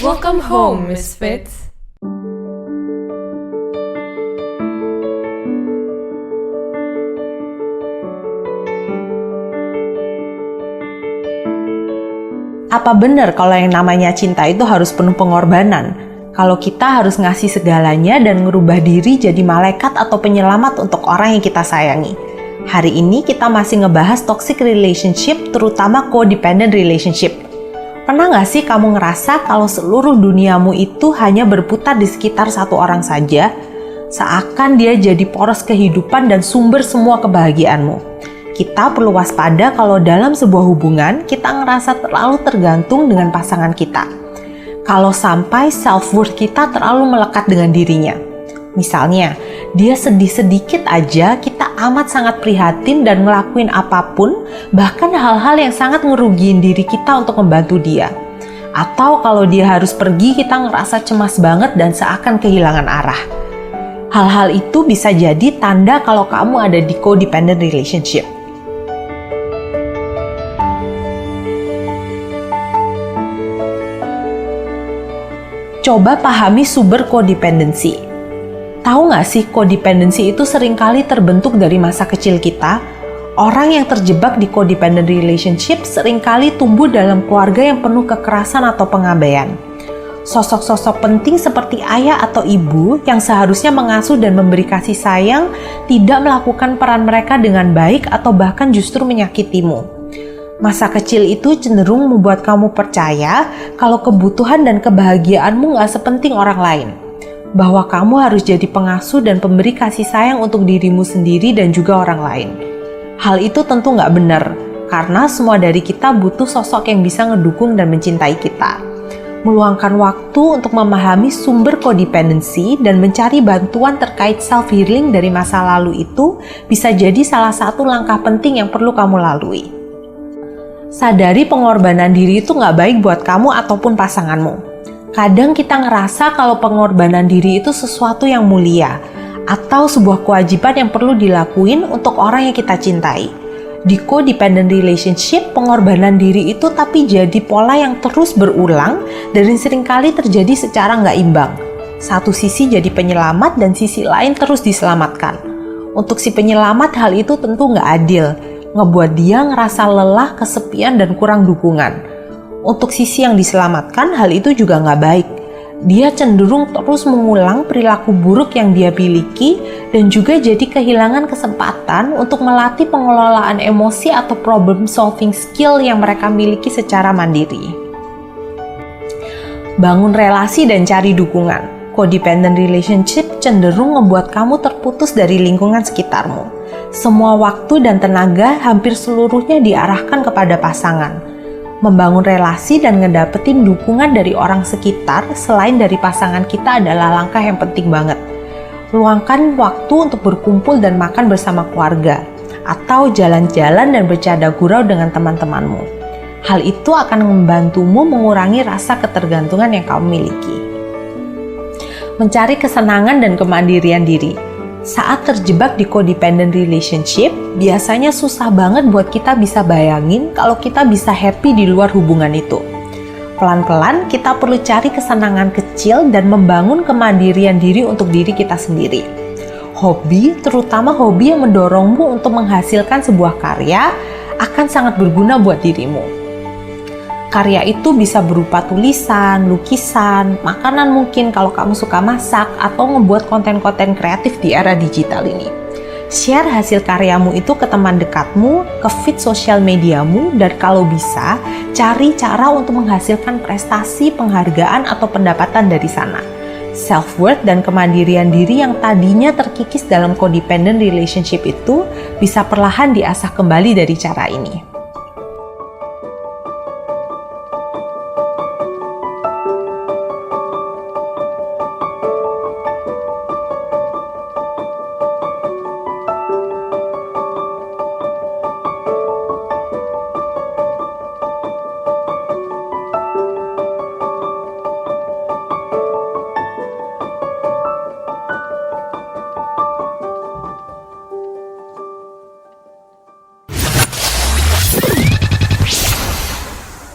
Welcome home, Misfits. Apa benar kalau yang namanya cinta itu harus penuh pengorbanan? Kalau kita harus ngasih segalanya dan ngerubah diri jadi malaikat atau penyelamat untuk orang yang kita sayangi? Hari ini kita masih ngebahas toxic relationship, terutama codependent relationship. Pernah nggak sih kamu ngerasa kalau seluruh duniamu itu hanya berputar di sekitar satu orang saja? Seakan dia jadi poros kehidupan dan sumber semua kebahagiaanmu. Kita perlu waspada kalau dalam sebuah hubungan kita ngerasa terlalu tergantung dengan pasangan kita. Kalau sampai self-worth kita terlalu melekat dengan dirinya. Misalnya, dia sedih sedikit aja kita amat sangat prihatin dan ngelakuin apapun, bahkan hal-hal yang sangat ngerugiin diri kita untuk membantu dia. Atau kalau dia harus pergi kita ngerasa cemas banget dan seakan kehilangan arah. Hal-hal itu bisa jadi tanda kalau kamu ada di codependent relationship. Coba pahami sumber codependency. Tahu nggak sih codependency itu seringkali terbentuk dari masa kecil kita? Orang yang terjebak di codependent relationship seringkali tumbuh dalam keluarga yang penuh kekerasan atau pengabaian. Sosok-sosok penting seperti ayah atau ibu yang seharusnya mengasuh dan memberi kasih sayang tidak melakukan peran mereka dengan baik atau bahkan justru menyakitimu. Masa kecil itu cenderung membuat kamu percaya kalau kebutuhan dan kebahagiaanmu gak sepenting orang lain. Bahwa kamu harus jadi pengasuh dan pemberi kasih sayang untuk dirimu sendiri dan juga orang lain. Hal itu tentu gak benar, karena semua dari kita butuh sosok yang bisa ngedukung dan mencintai kita. Meluangkan waktu untuk memahami sumber codependency dan mencari bantuan terkait self-healing dari masa lalu itu bisa jadi salah satu langkah penting yang perlu kamu lalui. Sadari pengorbanan diri itu nggak baik buat kamu ataupun pasanganmu. Kadang kita ngerasa kalau pengorbanan diri itu sesuatu yang mulia atau sebuah kewajiban yang perlu dilakuin untuk orang yang kita cintai. Di codependent relationship, pengorbanan diri itu tapi jadi pola yang terus berulang dan seringkali terjadi secara nggak imbang. Satu sisi jadi penyelamat dan sisi lain terus diselamatkan. Untuk si penyelamat hal itu tentu nggak adil. Ngebuat dia ngerasa lelah, kesepian, dan kurang dukungan. Untuk sisi yang diselamatkan, hal itu juga nggak baik. Dia cenderung terus mengulang perilaku buruk yang dia miliki dan juga jadi kehilangan kesempatan untuk melatih pengelolaan emosi atau problem solving skill yang mereka miliki secara mandiri. Bangun relasi dan cari dukungan. Codependent relationship cenderung membuat kamu terputus dari lingkungan sekitarmu. Semua waktu dan tenaga hampir seluruhnya diarahkan kepada pasangan. Membangun relasi dan ngedapetin dukungan dari orang sekitar selain dari pasangan kita adalah langkah yang penting banget. Luangkan waktu untuk berkumpul dan makan bersama keluarga, atau jalan-jalan dan bercanda gurau dengan teman-temanmu. Hal itu akan membantumu mengurangi rasa ketergantungan yang kamu miliki. Mencari kesenangan dan kemandirian diri. Saat terjebak di codependent relationship, biasanya susah banget buat kita bisa bayangin kalau kita bisa happy di luar hubungan itu. Pelan-pelan kita perlu cari kesenangan kecil dan membangun kemandirian diri untuk diri kita sendiri. Hobi, terutama hobi yang mendorongmu untuk menghasilkan sebuah karya, akan sangat berguna buat dirimu. Karya itu bisa berupa tulisan, lukisan, makanan mungkin kalau kamu suka masak, atau ngebuat konten-konten kreatif di era digital ini. Share hasil karyamu itu ke teman dekatmu, ke feed sosial mediamu, dan kalau bisa, cari cara untuk menghasilkan prestasi, penghargaan, atau pendapatan dari sana. Self-worth dan kemandirian diri yang tadinya terkikis dalam codependent relationship itu bisa perlahan diasah kembali dari cara ini.